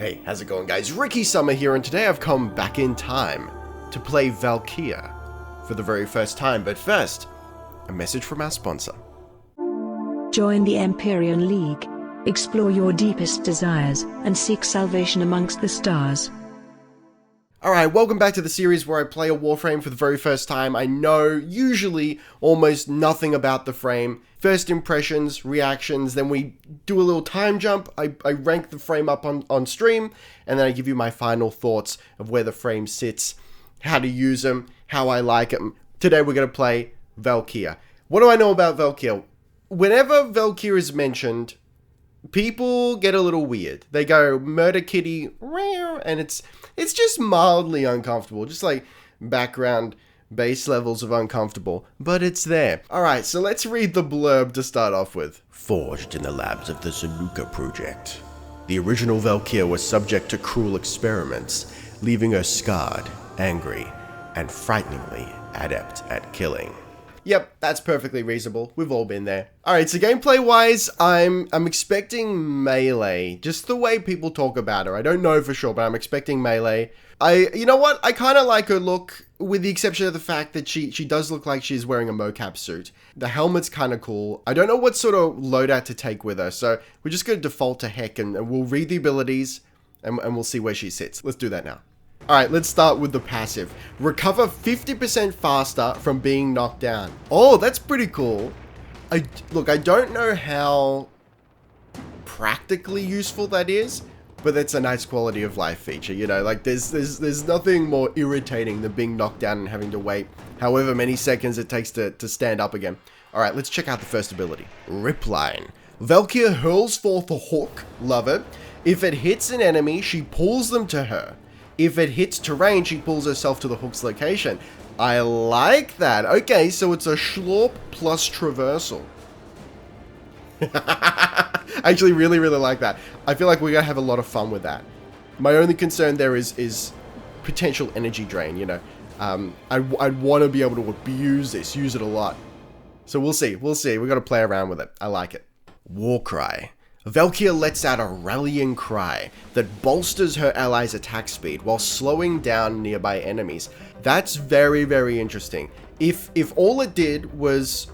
Hey, how's it going guys? Ricky Summer here, and today I've come back in time to play Valkyr for the very first time, but first, a message from our sponsor. Join the Empyrean League, explore your deepest desires, and seek salvation amongst the stars. Alright, welcome back to the series where I play a Warframe for the very first time. I know usually almost nothing about the frame. First impressions, reactions, then we do a little time jump. I rank the frame up on stream, and then I give you my final thoughts of where the frame sits, how to use them, how I like them. Today we're going to play Valkyr. What do I know about Valkyr? Whenever Valkyr is mentioned, people get a little weird. They go, murder kitty, and it's just mildly uncomfortable, just like background base levels of uncomfortable, but it's there. Alright, so let's read the blurb to start off with. Forged in the labs of the Zanuka project, the original Valkyr was subject to cruel experiments, leaving her scarred, angry, and frighteningly adept at killing. Yep, that's perfectly reasonable. We've all been there. Alright, so gameplay-wise, I'm expecting melee. Just the way people talk about her. I don't know for sure, but I'm expecting melee. You know what? I kind of like her look, with the exception of the fact that she does look like she's wearing a mocap suit. The helmet's kind of cool. I don't know what sort of loadout to take with her, so we're just going to default to Heck, and we'll read the abilities, and we'll see where she sits. Let's do that now. Alright, let's start with the passive. Recover 50% faster from being knocked down. Oh, that's pretty cool. Look, I don't know how practically useful that is, but that's a nice quality of life feature, you know? Like, there's nothing more irritating than being knocked down and having to wait however many seconds it takes to stand up again. Alright, let's check out the first ability. Ripline. Valkyr hurls forth a hook. Love it. If it hits an enemy, she pulls them to her. If it hits terrain, she pulls herself to the hook's location. I like that. Okay, so it's a schlorp plus traversal. I actually really like that. I feel like we're going to have a lot of fun with that. My only concern there is potential energy drain, you know. I'd want to be able to abuse this, use it a lot. So we'll see. We've got to play around with it. I like it. Warcry. Valkyr lets out a rallying cry that bolsters her allies' attack speed while slowing down nearby enemies. That's very interesting. If all it did was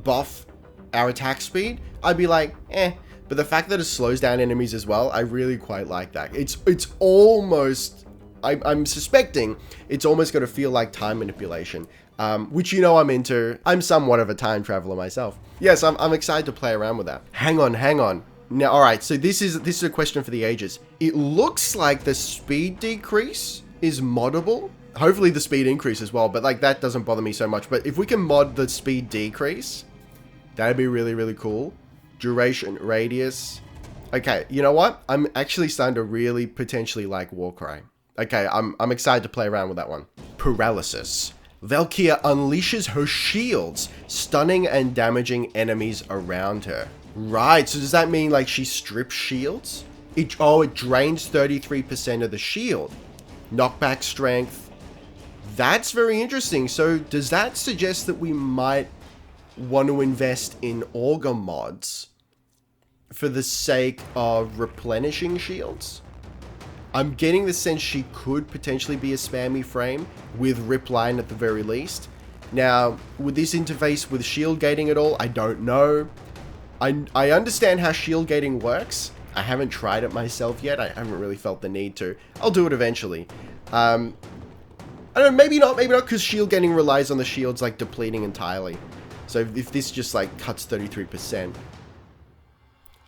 buff our attack speed, I'd be like, eh. But the fact that it slows down enemies as well, I really quite like that. It's almost, I'm suspecting, it's almost going to feel like time manipulation. Which you know I'm into. I'm somewhat of a time traveler myself. Yes, I'm excited to play around with that. Hang on. Now, alright, so this is a question for the ages. It looks like the speed decrease is moddable. Hopefully the speed increase as well, but like that doesn't bother me so much. But if we can mod the speed decrease, that'd be really cool. Duration, radius. Okay, you know what? I'm actually starting to really potentially like Warcry. Okay, I'm excited to play around with that one. Paralysis. Valkyr unleashes her shields, stunning and damaging enemies around her. Right, so does that mean like she strips shields? It drains 33% of the shield. Knockback strength. That's very interesting. So does that suggest that we might want to invest in auger mods for the sake of replenishing shields? I'm getting the sense she could potentially be a spammy frame with Ripline at the very least. Now, would this interface with shield gating at all? I don't know. I understand how shield gating works. I haven't tried it myself yet. I haven't really felt the need to. I'll do it eventually. I don't know, maybe not, because shield gating relies on the shields like depleting entirely. So if this just like cuts 33%.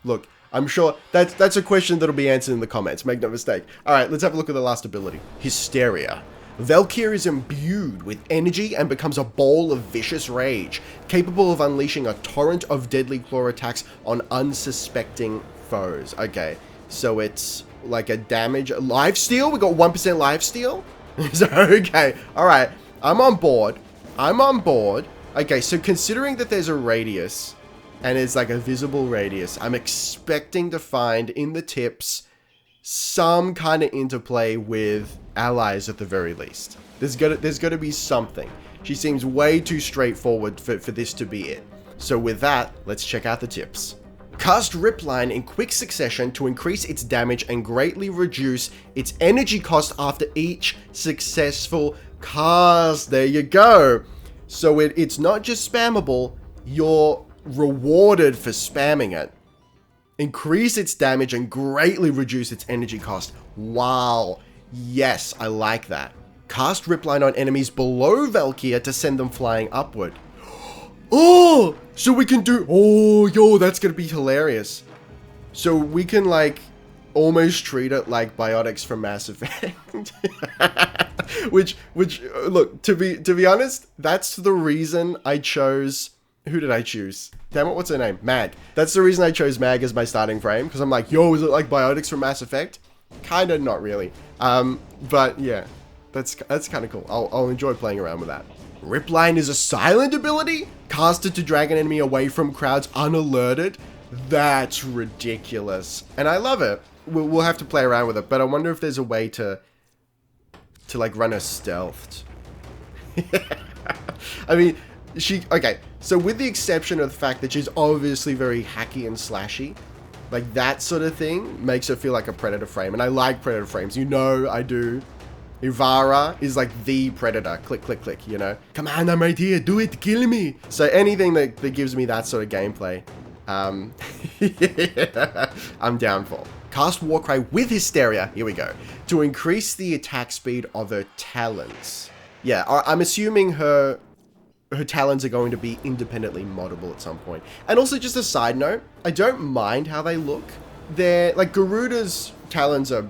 Look, I'm sure that's a question that'll be answered in the comments, make no mistake. Alright, let's have a look at the last ability. Hysteria. Valkyr is imbued with energy and becomes a ball of vicious rage, capable of unleashing a torrent of deadly claw attacks on unsuspecting foes. Okay, so it's like a lifesteal? We got 1% lifesteal? So, okay, alright, I'm on board. Okay, so considering that there's a radius, and it's like a visible radius, I'm expecting to find in the tips some kind of interplay with allies at the very least. There's gotta be something. She seems way too straightforward for this to be it. So with that, let's check out the tips. Cast Ripline in quick succession to increase its damage and greatly reduce its energy cost after each successful cast. There you go. So it's not just spammable, you're rewarded for spamming it. Increase its damage and greatly reduce its energy cost. Wow. Yes, I like that. Cast Ripline on enemies below Valkyr to send them flying upward. Oh, so we can do... Oh, yo, that's going to be hilarious. So we can, like, almost treat it like biotics from Mass Effect. which, look, to be honest, that's the reason I chose... Who did I choose? Damn it, what's her name? Mag. That's the reason I chose Mag as my starting frame, because I'm like, yo, is it like biotics from Mass Effect? Kinda, not really. But yeah, that's kind of cool. I'll enjoy playing around with that. Ripline is a silent ability? Casted to drag an enemy away from crowds unalerted? That's ridiculous. And I love it. We'll have to play around with it, but I wonder if there's a way to like run her stealthed. I mean, okay, so with the exception of the fact that she's obviously very hacky and slashy, like that sort of thing makes her feel like a Predator frame. And I like Predator frames, you know I do. Ivara is like the Predator. Click, click, click, you know? Come on, I'm right here. Do it. Kill me. So anything that gives me that sort of gameplay, yeah, I'm down for. Cast Warcry with Hysteria. Here we go. To increase the attack speed of her talons. Yeah, I'm assuming her talons are going to be independently moddable at some point. And also, just a side note, I don't mind how they look. They're, like, Garuda's talons are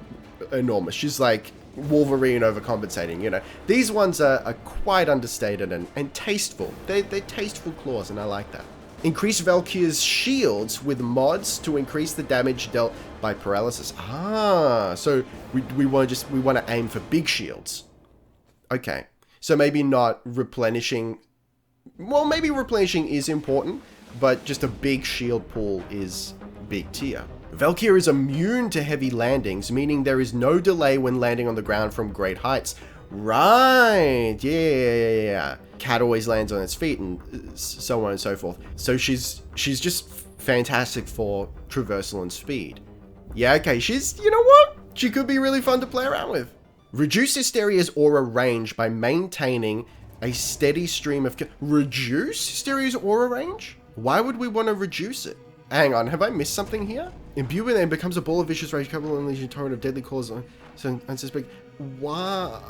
enormous. She's like Wolverine overcompensating, you know. These ones are quite understated and tasteful. They're tasteful claws, and I like that. Increase Valkyr's shields with mods to increase the damage dealt by paralysis. Ah, so we want to aim for big shields. Okay, so maybe not replenishing. Well, maybe replenishing is important, but just a big shield pool is big tier. Valkyr is immune to heavy landings, meaning there is no delay when landing on the ground from great heights. Right, yeah. Cat always lands on its feet and so on and so forth. So she's just fantastic for traversal and speed. Yeah, okay, you know what? She could be really fun to play around with. Reduce Hysteria's aura range by maintaining a steady stream of... Reduce Hysteria's aura range? Why would we want to reduce it? Hang on, have I missed something here? Imbue with them becomes a ball of vicious rage, capable of unleashing a torrent of deadly claws on unsuspect. What?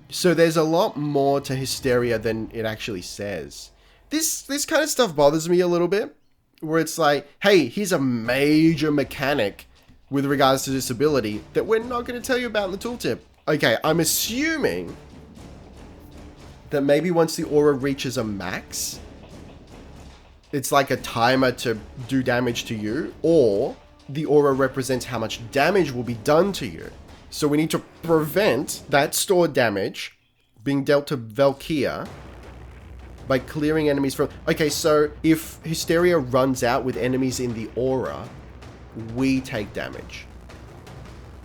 So there's a lot more to Hysteria than it actually says. This kind of stuff bothers me a little bit, where it's like, hey, here's a major mechanic with regards to this ability that we're not going to tell you about in the tooltip. Okay, I'm assuming that maybe once the aura reaches a max, it's like a timer to do damage to you, or the aura represents how much damage will be done to you. So we need to prevent that stored damage being dealt to Valkyr by clearing enemies from... Okay, so if Hysteria runs out with enemies in the aura, we take damage.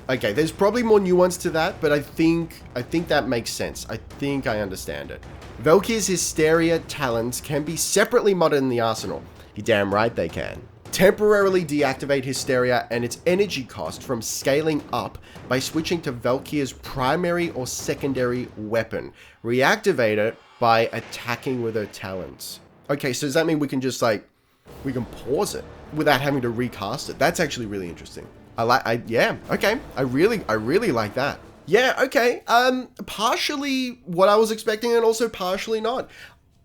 Okay, there's probably more nuance to that, but I think that makes sense. I think I understand it. Valkyr's Hysteria talents can be separately modded in the arsenal. You're damn right they can. Temporarily deactivate Hysteria and its energy cost from scaling up by switching to Valkyr's primary or secondary weapon. Reactivate it by attacking with her talents. Okay, so does that mean we can just like, we can pause it without having to recast it? That's actually really interesting. Yeah, okay. I really like that. Yeah, okay. Partially what I was expecting and also partially not.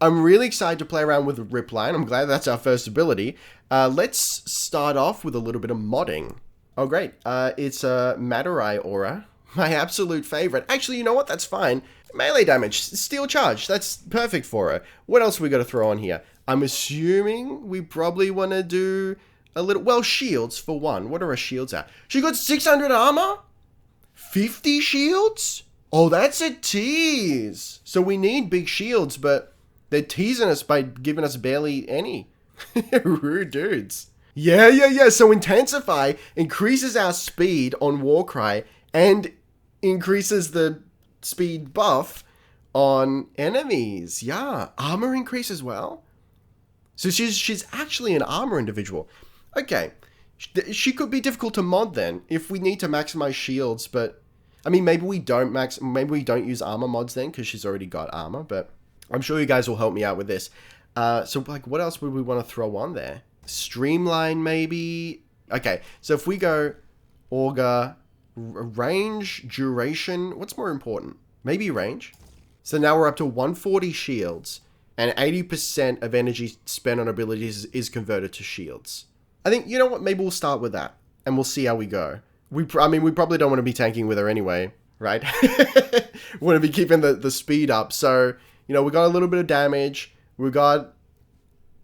I'm really excited to play around with Ripline. I'm glad that's our first ability. Let's start off with a little bit of modding. Oh, great. It's a Madurai aura. My absolute favorite. Actually, you know what? That's fine. Melee damage. Steel charge. That's perfect for her. What else we got to throw on here? I'm assuming we probably want to do a little... Well, shields for one. What are her shields at? She got 600 armor? 50 shields? Oh, that's a tease. So we need big shields, but they're teasing us by giving us barely any. Rude dudes. Yeah. So Intensify increases our speed on Warcry and increases the speed buff on enemies. Yeah. Armor increase as well. So she's actually an armor individual. Okay. She could be difficult to mod then if we need to maximize shields, but I mean maybe we don't use armor mods then because she's already got armor, but I'm sure you guys will help me out with this. So like what else would we want to throw on there? Streamline maybe. Okay, so if we go auger, range, duration, what's more important? Maybe range. So now we're up to 140 shields and 80% of energy spent on abilities is converted to shields. I think, you know what, maybe we'll start with that, and we'll see how we go. I mean, we probably don't want to be tanking with her anyway, right? We want to be keeping the speed up. So, you know, we got a little bit of damage, we got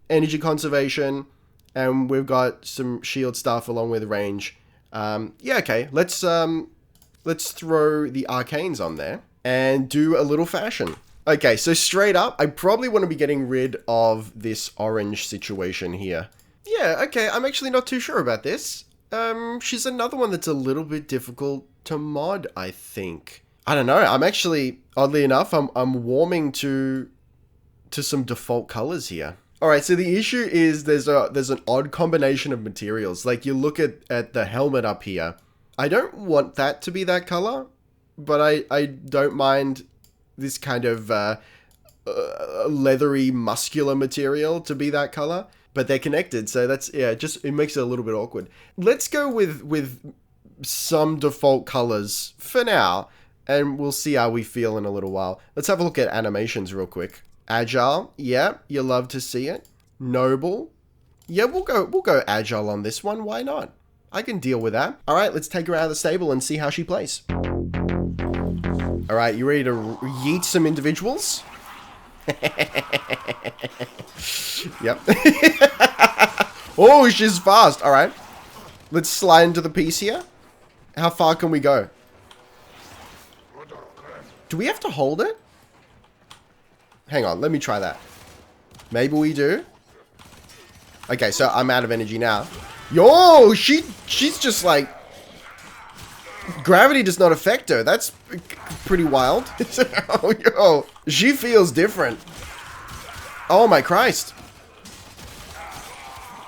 energy conservation, and we've got some shield stuff along with range. Yeah, okay, let's throw the arcanes on there and do a little fashion. Okay, so straight up, I probably want to be getting rid of this orange situation here. Yeah, okay, I'm actually not too sure about this. She's another one that's a little bit difficult to mod, I think. I don't know, I'm actually, oddly enough, I'm warming to some default colors here. Alright, so the issue is there's an odd combination of materials. Like, you look at the helmet up here. I don't want that to be that color, but I don't mind this kind of leathery, muscular material to be that color. But they're connected, so that's, yeah, it makes it a little bit awkward. Let's go with some default colors for now, and we'll see how we feel in a little while. Let's have a look at animations real quick. Agile, yeah, you love to see it. Noble, yeah, we'll go agile on this one. Why not? I can deal with that. All right, let's take her out of the stable and see how she plays. All right, you ready to yeet some individuals? Yep. Oh, she's fast. All right. Let's slide into the piece here. How far can we go? Do we have to hold it? Hang on. Let me try that. Maybe we do. Okay, so I'm out of energy now. Yo, she's just like... Gravity does not affect her. That's pretty wild. Oh, yo. She feels different. Oh my Christ.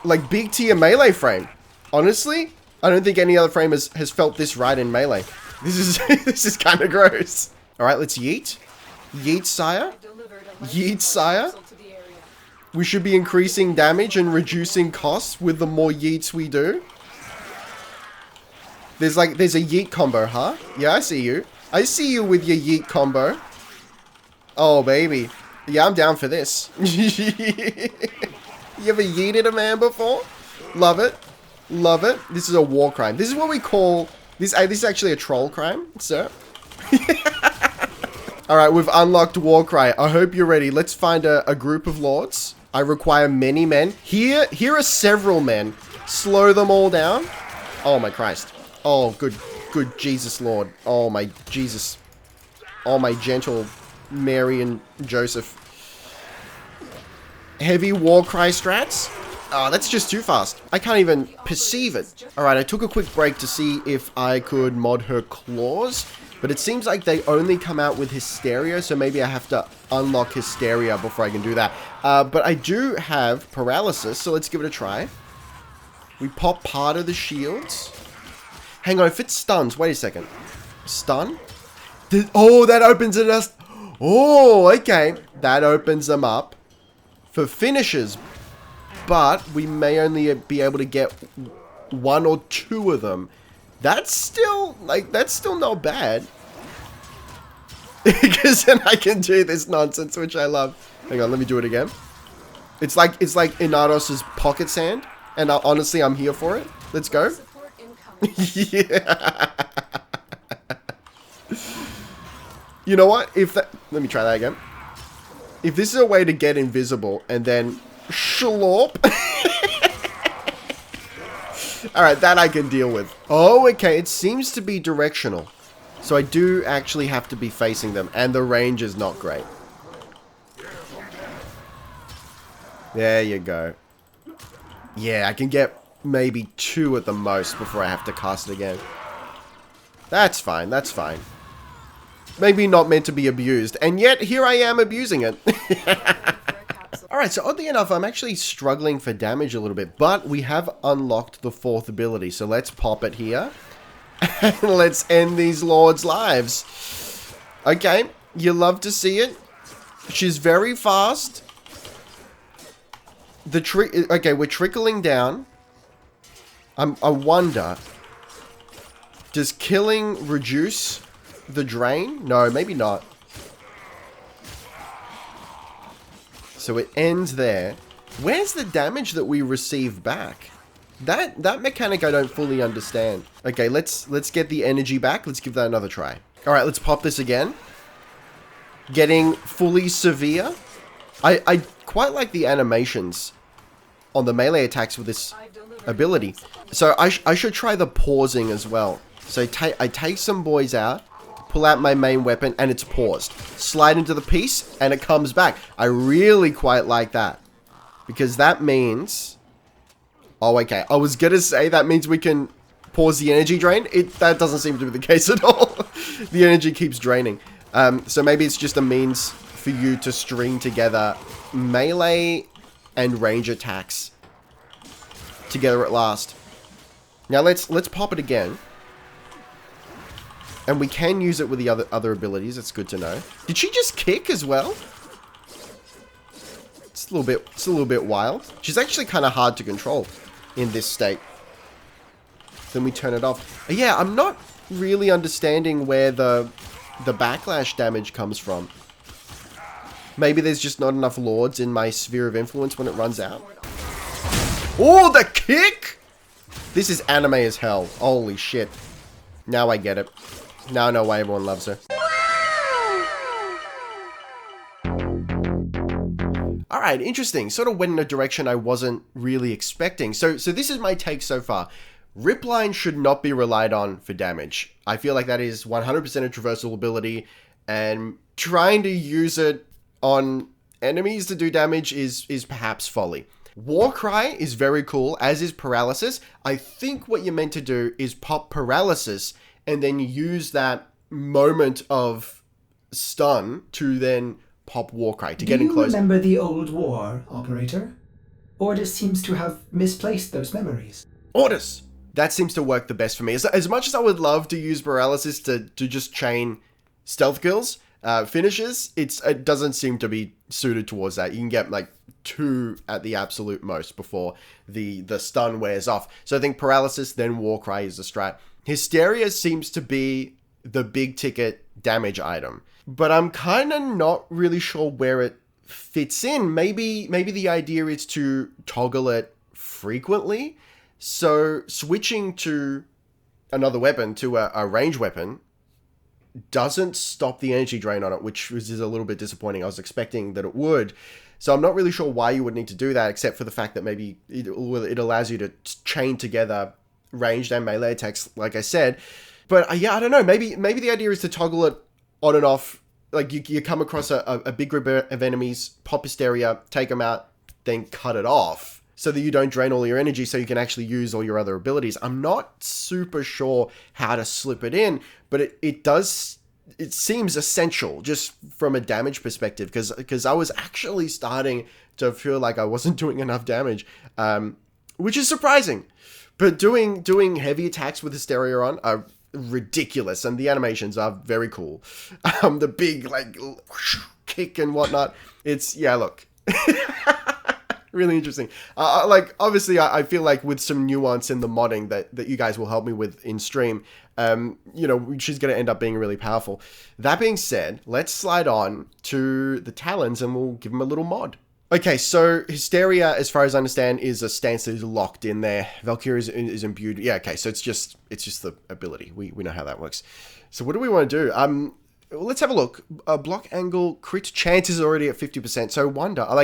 Like big tier melee frame. Honestly, I don't think any other frame has felt this right in melee. This is this is kind of gross. All right, let's yeet. Yeet, sire. Yeet, sire. We should be increasing damage and reducing costs with the more yeets we do. There's a yeet combo, huh? Yeah, I see you. I see you with your yeet combo. Oh, baby. Yeah, I'm down for this. You ever yeeted a man before? Love it. Love it. This is a war crime. This is what we call... This is actually a troll crime, sir. Alright, we've unlocked Warcry. I hope you're ready. Let's find a group of lords. I require many men. Here are several men. Slow them all down. Oh my Christ. Oh, good Jesus Lord. Oh my Jesus. Oh my gentle Mary and Joseph. Heavy Warcry strats? Oh, that's just too fast. I can't even perceive it. Alright, I took a quick break to see if I could mod her claws, but it seems like they only come out with Hysteria, so maybe I have to unlock Hysteria before I can do that. But I do have Paralysis, so let's give it a try. We pop part of the shields. Hang on, if it stuns, wait a second. Stun? Oh, that opens it up. Oh, okay. That opens them up for finishes, but we may only be able to get 1 or 2 of them. That's still not bad. Because then I can do this nonsense, which I love. Hang on, let me do it again. It's like Inados's pocket sand, and honestly, I'm here for it. Let's go. Yeah. You know what? Let me try that again. If this is a way to get invisible and then schlorp. Alright, that I can deal with. Oh, okay. It seems to be directional. So I do actually have to be facing them. And the range is not great. There you go. Yeah, I can get maybe 2 at the most before I have to cast it again. That's fine. That's fine. Maybe not meant to be abused. And yet, here I am abusing it. Alright, so oddly enough, I'm actually struggling for damage a little bit, but we have unlocked the 4th ability, so let's pop it here. And let's end these lords' lives. Okay, you love to see it. She's very fast. Okay, we're trickling down. I wonder, does killing reduce the drain? No, maybe not. So it ends there. Where's the damage that we receive back? That mechanic I don't fully understand. Okay, let's get the energy back. Let's give that another try. All right, let's pop this again. Getting fully severe. I quite like the animations on the melee attacks with this ability. So I should try the pausing as well. So I take some boys out, pull out my main weapon, and it's paused. Slide into the piece, and it comes back. I really quite like that. Because that means... Oh, okay. I was going to say that means we can pause the energy drain. That doesn't seem to be the case at all. The energy keeps draining. So maybe it's just a means for you to string together melee and range attacks together at last. Now let's pop it again. And we can use it with the other abilities. It's good to know. Did she just kick as well? It's a little bit wild. She's actually kind of hard to control in this state. Then we turn it off. Yeah, I'm not really understanding where the backlash damage comes from. Maybe there's just not enough lords in my sphere of influence when it runs out. Oh, the kick! This is anime as hell. Holy shit. Now I get it. Now I know why everyone loves her. Alright, interesting. Sort of went in a direction I wasn't really expecting. So this is my take so far. Ripline should not be relied on for damage. I feel like that is 100% a traversal ability, and trying to use it on enemies to do damage is perhaps folly. Warcry is very cool, as is Paralysis. I think what you're meant to do is pop Paralysis and then use that moment of stun to then pop Warcry to get in close. Do you remember the old war, Operator? Ordis seems to have misplaced those memories. Ordis! That seems to work the best for me. As much as I would love to use Paralysis to just chain stealth kills, finishes, it doesn't seem to be suited towards that. You can get like 2 at the absolute most before the stun wears off. So I think Paralysis, then Warcry is the strat. Hysteria seems to be the big ticket damage item, but I'm kind of not really sure where it fits in. Maybe the idea is to toggle it frequently. So switching to another weapon, to a range weapon, doesn't stop the energy drain on it, which is a little bit disappointing. I was expecting that it would. So I'm not really sure why you would need to do that, except for the fact that maybe it allows you to chain together ranged and melee attacks, like I said. But yeah, I don't know. Maybe the idea is to toggle it on and off. Like you come across a big group of enemies, pop Hysteria, take them out, then cut it off, so that you don't drain all your energy, so you can actually use all your other abilities. I'm not super sure how to slip it in, but it seems essential just from a damage perspective, because I was actually starting to feel like I wasn't doing enough damage, which is surprising. But doing heavy attacks with Hysteria on are ridiculous, and the animations are very cool. The big like kick and whatnot. Yeah, look. Really interesting. Like, obviously, I feel like with some nuance in the modding that you guys will help me with in stream, she's going to end up being really powerful. That being said, let's slide on to the Talons and we'll give them a little mod. Okay, so Hysteria, as far as I understand, is a stance that is locked in there. Valkyr is imbued. Yeah, okay, so it's just the ability. We know how that works. So what do we want to do? Let's have a look. Block angle, crit chance is already at 50%. So wonder, all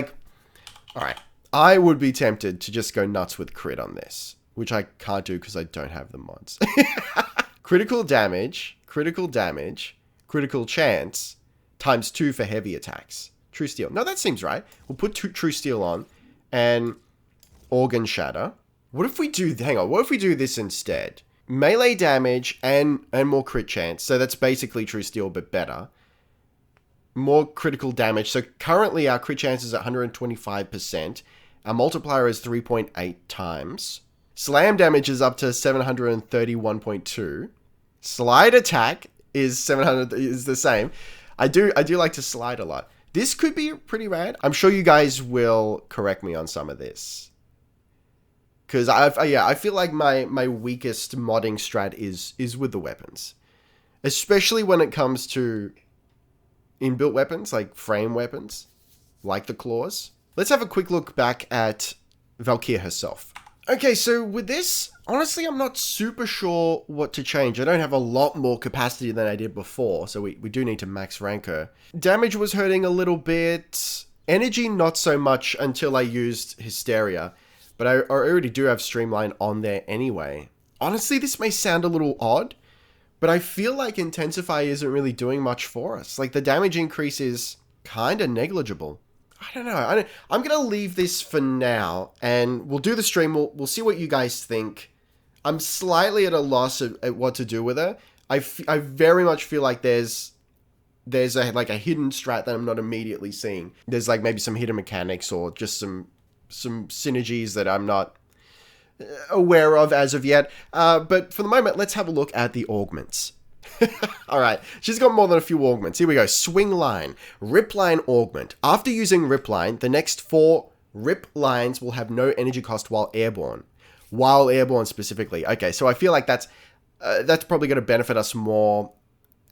right. I would be tempted to just go nuts with crit on this, which I can't do because I don't have the mods. Critical damage, critical chance, times 2 for heavy attacks. True Steel. No, that seems right. We'll put True Steel on and Organ Shatter. What if we do this instead? Melee damage and more crit chance. So that's basically True Steel, but better. more critical damage. So currently our crit chance is at 125%. Our multiplier is 3.8 times. Slam damage is up to 731.2. Slide attack is 700, is the same. I do like to slide a lot. This could be pretty rad. I'm sure you guys will correct me on some of this. Because I feel like my weakest modding strat is with the weapons. Especially when it comes to inbuilt weapons, like frame weapons, like the claws. Let's have a quick look back at Valkyr herself. Okay, so with this, honestly, I'm not super sure what to change. I don't have a lot more capacity than I did before, so we do need to max rank her. Damage was hurting a little bit. Energy, not so much until I used Hysteria, but I already do have Streamline on there anyway. Honestly, this may sound a little odd, but I feel like Intensify isn't really doing much for us. Like, the damage increase is kind of negligible. I don't know. I'm going to leave this for now, and we'll do the stream. We'll see what you guys think. I'm slightly at a loss at what to do with her. I very much feel like there's a hidden strat that I'm not immediately seeing. There's like maybe some hidden mechanics or just some synergies that I'm not aware of as of yet. But for the moment, let's have a look at the augments. All right, she's got more than a few augments. Here we go. Swing line, rip line augment. After using rip line, the next 4 rip lines will have no energy cost while airborne. While airborne specifically. Okay, so I feel like that's probably going to benefit us more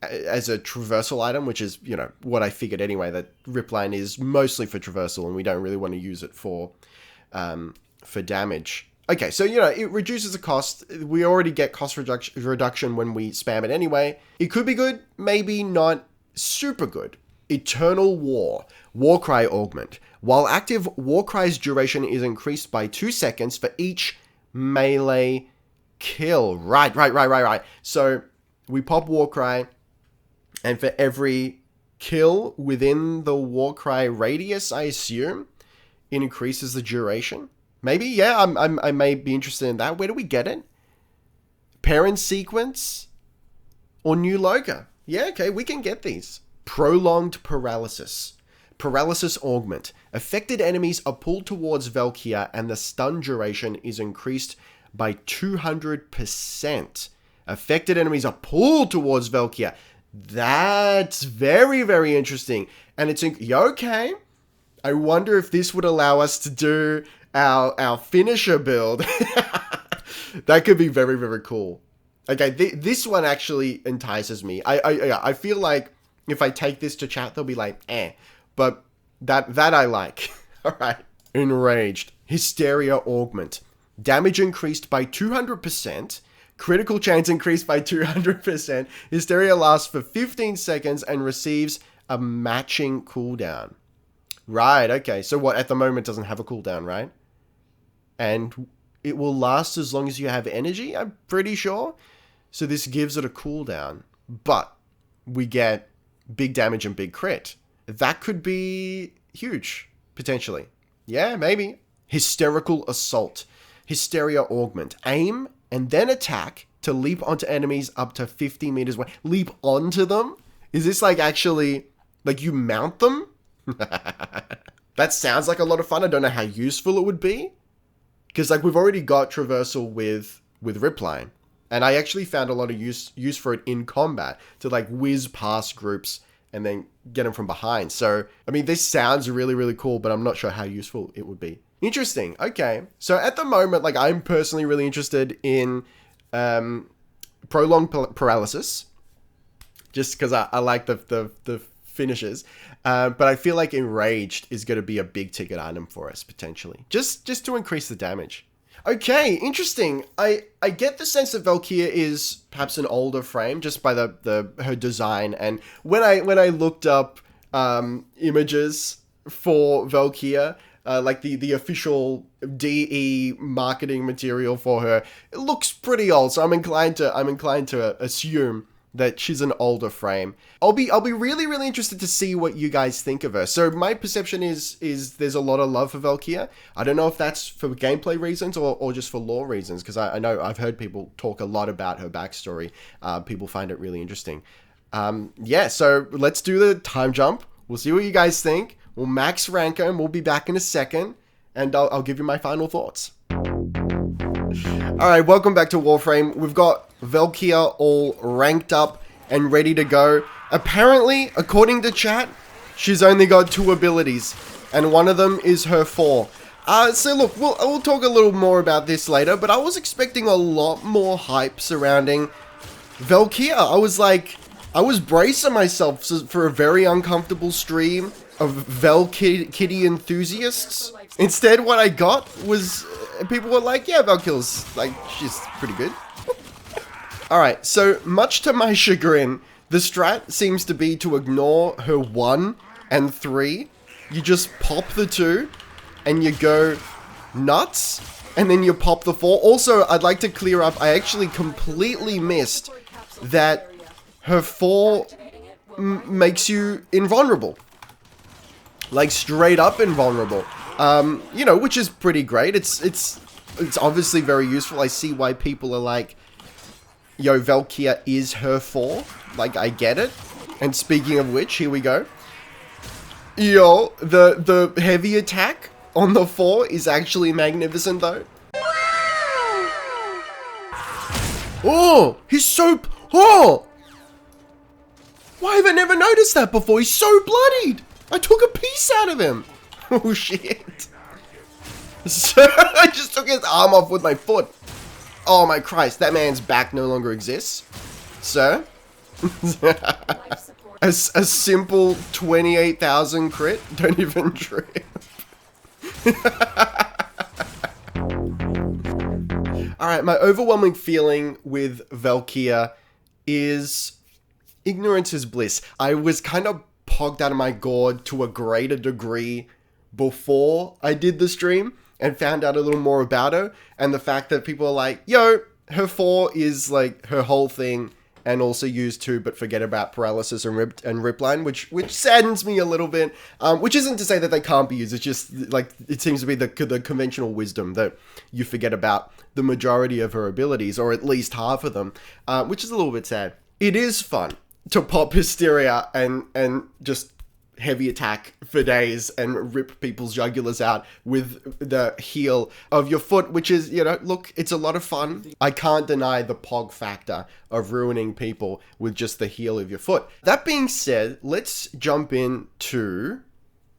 as a traversal item, which is, you know, what I figured anyway, that rip line is mostly for traversal and we don't really want to use it for damage. Okay, so, you know, it reduces the cost. We already get cost reduction when we spam it anyway. It could be good, maybe not super good. Eternal War. Warcry augment. While active, Warcry's duration is increased by 2 seconds for each melee kill. Right. So, we pop Warcry, and for every kill within the Warcry radius, I assume, it increases the duration. Maybe, yeah, I may be interested in that. Where do we get it? Parent sequence or new logo? Yeah, okay, we can get these. Prolonged paralysis. Paralysis augment. Affected enemies are pulled towards Valkyr and the stun duration is increased by 200%. Affected enemies are pulled towards Valkyr. That's very, very interesting. And it's okay. I wonder if this would allow us to do our finisher build. That could be very, very cool. Okay, this one actually entices me. I feel like if I take this to chat, they'll be like, but that I like. All right. Enraged. Hysteria augment. Damage increased by 200%. Critical chance increased by 200%. Hysteria lasts for 15 seconds and receives a matching cooldown. Right, okay. So what, at the moment doesn't have a cooldown, right? And it will last as long as you have energy, I'm pretty sure. So this gives it a cooldown. But we get big damage and big crit. That could be huge, potentially. Yeah, maybe. Hysterical assault. Hysteria augment. Aim and then attack to leap onto enemies up to 50 meters away. Leap onto them? Is this like actually, like you mount them? That sounds like a lot of fun. I don't know how useful it would be. Because like we've already got traversal with Ripline. And I actually found a lot of use for it in combat. To like whiz past groups and then get them from behind. So, I mean, this sounds really, really cool. But I'm not sure how useful it would be. Interesting. Okay. So at the moment, like I'm personally really interested in prolonged paralysis. Just because I like the finishes. But I feel like Enraged is going to be a big ticket item for us, potentially. Just to increase the damage. Okay, interesting. I get the sense that Valkyr is perhaps an older frame, just by her design. And when I looked up images for Valkyr, like the official DE marketing material for her, it looks pretty old. So I'm inclined to assume that she's an older frame. I'll be really, really interested to see what you guys think of her. So my perception is there's a lot of love for Valkyr. I don't know if that's for gameplay reasons or just for lore reasons, because I know I've heard people talk a lot about her backstory. People find it really interesting. Yeah, so let's do the time jump. We'll see what you guys think. We'll max rank her and we'll be back in a second. And I'll give you my final thoughts. Alright, welcome back to Warframe. We've got Valkyr all ranked up and ready to go. Apparently, according to chat, she's only got 2 abilities. And one of them is her 4. So look, we'll talk a little more about this later. But I was expecting a lot more hype surrounding Valkyr. I was bracing myself for a very uncomfortable stream of Valkitty enthusiasts. Instead, what I got was people were like, yeah, Valkyr's like, she's pretty good. Alright, so much to my chagrin, the strat seems to be to ignore her 1 and 3. You just pop the 2 and you go nuts, and then you pop the 4. Also, I'd like to clear up, I actually completely missed that her 4 makes you invulnerable. Like, straight up invulnerable. You know, which is pretty great. It's obviously very useful. I see why people are like, yo, Valkyr is her 4. Like, I get it. And speaking of which, here we go. Yo, the heavy attack on the 4 is actually magnificent, though. Oh, he's so... Oh! Why have I never noticed that before? He's so bloodied! I took a piece out of him! Oh shit. So, I just took his arm off with my foot. Oh my Christ, that man's back no longer exists. Sir? a simple 28,000 crit? Don't even trip. Alright, my overwhelming feeling with Valkyr is ignorance is bliss. I was kind of pogged out of my gourd to a greater degree before I did the stream and found out a little more about her, and the fact that people are like, yo, her 4 is like her whole thing, and also use 2 but forget about paralysis and ripline, which saddens me a little bit, which isn't to say that they can't be used. It's just like, it seems to be the conventional wisdom that you forget about the majority of her abilities, or at least half of them, which is a little bit sad. It is fun to pop Hysteria and just heavy attack for days and rip people's jugulars out with the heel of your foot, which is, you know, look, it's a lot of fun. I can't deny the pog factor of ruining people with just the heel of your foot. That being said, let's jump into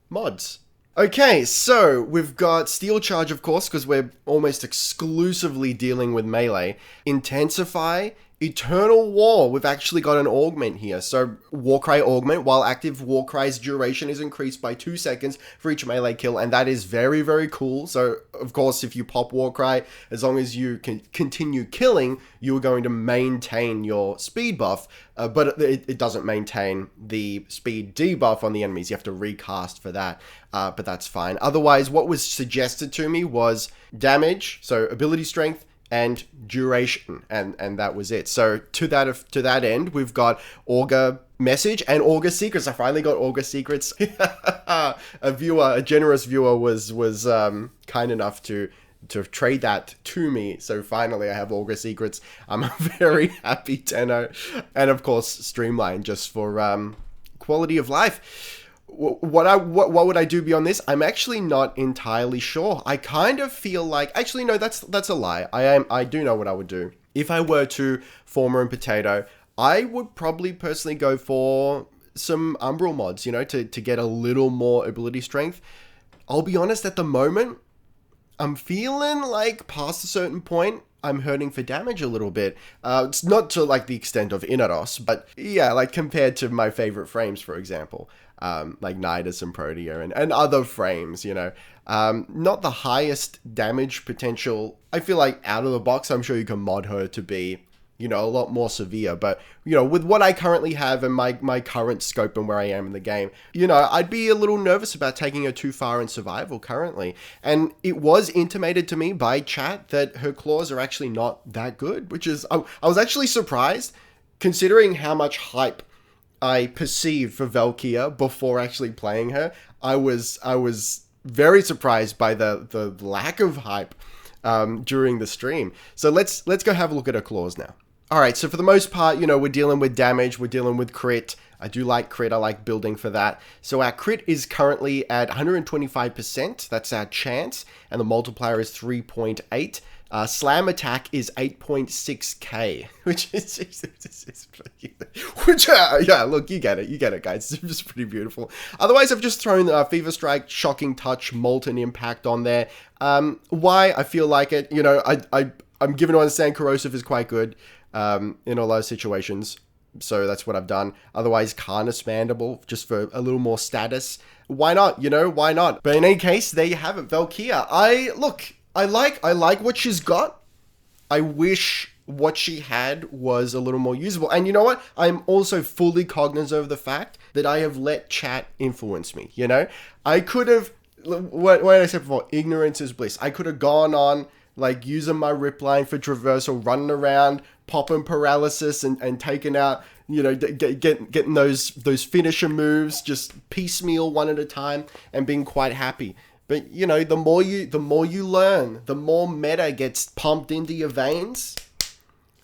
mods. Okay, so we've got Steel Charge, of course, because we're almost exclusively dealing with melee. Intensify, Eternal War, we've actually got an augment here. So Warcry augment, while active, Warcry's duration is increased by 2 seconds for each melee kill, and that is very, very cool. So of course, if you pop Warcry, as long as you can continue killing, you're going to maintain your speed buff, but it doesn't maintain the speed debuff on the enemies. You have to recast for that, but that's fine. Otherwise, what was suggested to me was damage, so ability strength, and duration, and that was it. So to that end, we've got Augur Message and Augur Secrets. I finally got Augur Secrets. A generous viewer was kind enough to trade that to me. So finally I have Augur Secrets. I'm a very happy Tenno. And of course Streamline, just for quality of life. What would I do beyond this? I'm actually not entirely sure. I kind of feel like, actually no, that's a lie. I do know what I would do. If I were to form my own potato, I would probably personally go for some Umbral mods, you know, to get a little more ability strength. I'll be honest, at the moment, I'm feeling like past a certain point, I'm hurting for damage a little bit. It's not to like the extent of Inaros, but yeah, like compared to my favorite frames, for example. Like Nidus and Protea and other frames, you know. Not the highest damage potential. I feel like out of the box, I'm sure you can mod her to be, you know, a lot more severe. But, you know, with what I currently have and my current scope and where I am in the game, you know, I'd be a little nervous about taking her too far in survival currently. And it was intimated to me by chat that her claws are actually not that good, which is, I was actually surprised considering how much hype I perceived for Valkyr before actually playing her. I was very surprised by the lack of hype during the stream. So let's go have a look at her claws now. Alright, so for the most part, you know, we're dealing with damage, we're dealing with crit. I do like crit, I like building for that. So our crit is currently at 125%, that's our chance, and the multiplier is 3.8. Slam attack is 8.6k, which is which, yeah, look, you get it, guys. It's just pretty beautiful. Otherwise, I've just thrown Fever Strike, Shocking Touch, Molten Impact on there. Why? I feel like it. You know, I'm given to understand Corrosive is quite good in a lot of situations. So that's what I've done. Otherwise, Karna Mandible, just for a little more status. Why not? You know, why not? But in any case, there you have it, Valkyr. I like what she's got. I wish what she had was a little more usable. And you know what? I'm also fully cognizant of the fact that I have let chat influence me, you know? I could have, what I said before, ignorance is bliss. I could have gone on, like, using my rip line for traversal, running around, popping paralysis and taking out, you know, getting those finisher moves, just piecemeal one at a time, and being quite happy. But, you know, the more you learn, the more meta gets pumped into your veins,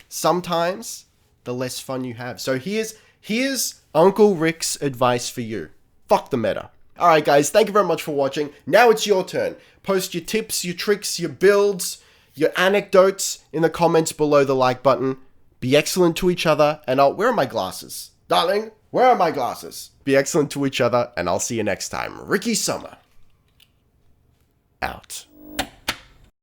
sometimes the less fun you have. So here's Uncle Rick's advice for you. Fuck the meta. Alright guys, thank you very much for watching. Now it's your turn. Post your tips, your tricks, your builds, your anecdotes in the comments below the like button. Be excellent to each other, and where are my glasses? Darling, where are my glasses? Be excellent to each other, and I'll see you next time. Ricky Summer. Out.